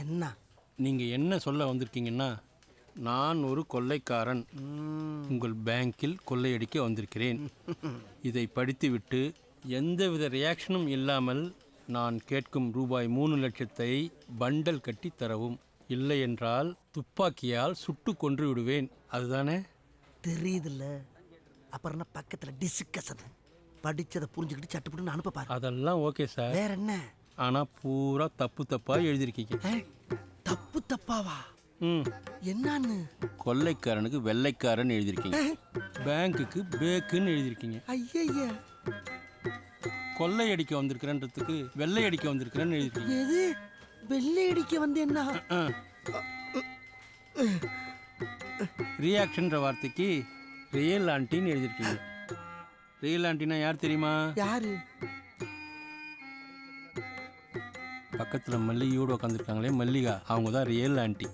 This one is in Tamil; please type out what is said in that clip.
என்ன? நீங்கள் என்ன சொல்ல வந்திருக்கீங்கன்னா, நான் ஒரு கொள்ளைக்காரன், உங்கள் பேங்கில் கொள்ளையடிக்க வந்திருக்கிறேன். இதை படித்துவிட்டு எந்தவித ரியாக்ஷனும் இல்லாமல் நான் கேட்கும் ரூபாய் 3,00,000 பண்டல் கட்டி தரவும். இல்லை என்றால் துப்பாக்கியால் சுட்டு கொன்று விடுவேன். அதுதானே? தெரியுதுல்ல, அப்புறம் என்ன பக்கத்தில் டிஸ்கஷன்? படிச்சதை புரிஞ்சுக்கிட்டு சட்டுப்பட்டு அனுப்ப பாரு. அதெல்லாம் ஓகே சார். வேற என்ன? ஆனால் பூரா தப்பு தப்பாக எழுதியிருக்கீங்க. தப்பு தப்பாவா? ம் என்னன்னு? கொள்ளைக்காரனுக்கு வெள்ளைக்காரன் எழுதியிருக்கீங்க, பேங்க்குக்கு பேக்குன்னு எழுதியிருக்கீங்க. ஐய, கொள்ளையடிக்க வந்திருக்கிறன்றதுக்கு வெள்ளையடிக்க வந்திருக்கிறேன்னு எழுதியிருக்கீங்க. எது வெள்ளையடிக்க வந்து என்ன? ரியாக்ஷன்ற வார்த்தைக்கு ரியல் ஆண்டின்னு எழுதியிருக்கீங்க. ரியல் ஆண்டினா யார் தெரியுமா? யாரு? பக்கத்தில் மல்லிகையோடு உட்காந்துருக்காங்களே, மல்லிகா, அவங்க தான் ரியல் ஆண்டி.